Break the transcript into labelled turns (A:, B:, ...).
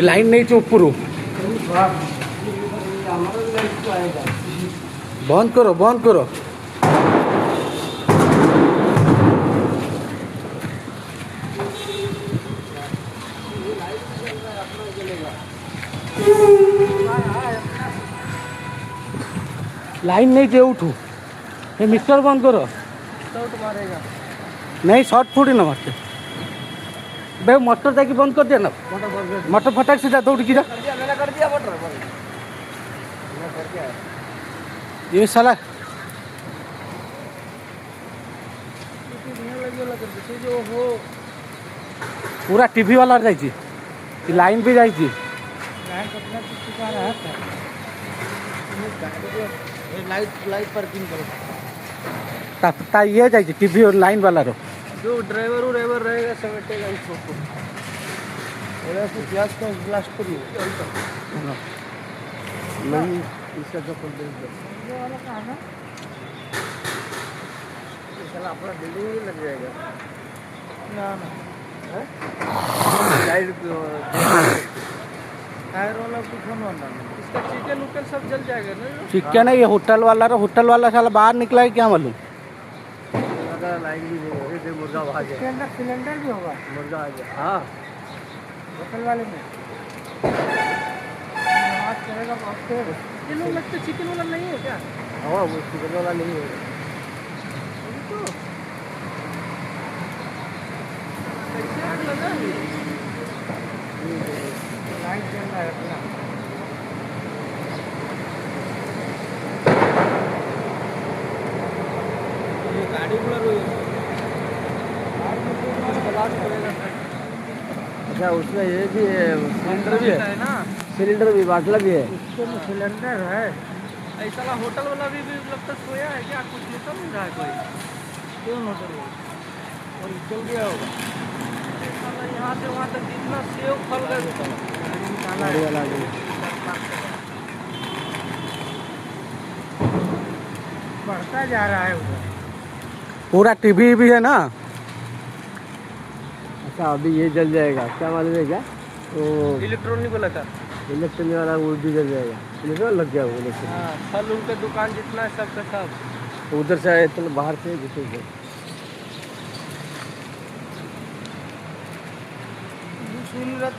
A: Line नहीं ऊपर बंद करो बंद करो। लाइन नहीं दे उठू ये मिक्सर बंद करो।
B: मारेगा
A: नहीं शॉर्ट फूट ही ना मारते भाई मोटर जाके बंद कर दिया ना। मोटर फटाक से जाता उठ गिरा
B: मैंने कर दिया मोटर
A: ये साला
B: जो हो
A: पूरा टीवी वाला जाइए लाइन भी जाइए
B: लाइट लाइट पार्किंग करो
A: ये जाइए टीवी और लाइन वाला रो
B: जो ड्राइवर रहेगा समेटेगा इसको गैस का ब्लास्ट करिए नहीं इसका जो कर देंगे वाला कहाँ ना चला अपना बिल्डिंग ही लग जाएगा ना लाइट टायर वाला कुछ होना इसका चिकन उकन सब जल जाएगा ना।
A: चिकन है ये होटल वाला साला बाहर निकला है क्या मालूम।
B: लाइन भी नहीं है मुर्गा वहाँ इसके अंदर सिलेंडर भी होगा मुर्गा आ गया हाँ होटल वाले में चलेगा ये लोग लगते चिकन वाला नहीं है क्या। हाँ वो चिकन वाला नहीं है तो लाइट जल रहा है अपना गाड़ी अच्छा उसमें ये भी है सिलेंडर भी है ना सिलेंडर भी बाटला भी है उसमें सिलेंडर है ऐसा होटल वाला भी लगता सोया है क्या कुछ निकल नहीं रहा है कोई क्यों होटल और चल गया होगा यहाँ से वहाँ तक जितना सेव फल गया बढ़ता जा रहा है उधर
A: पूरा टीवी भी है ना।
B: अच्छा अभी ये जल जाएगा क्या मालूम है क्या तो
A: इलेक्ट्रॉनिक वाला था
B: इलेक्ट्रॉनिक वाला वो भी जल जाएगा इलेक्ट्रॉनिक लग गया वो इलेक्ट्रॉनिक।
A: हाँ फल उनका दुकान जितना है सबका सब
B: उधर से आए तो बाहर से घुसे सुन रहा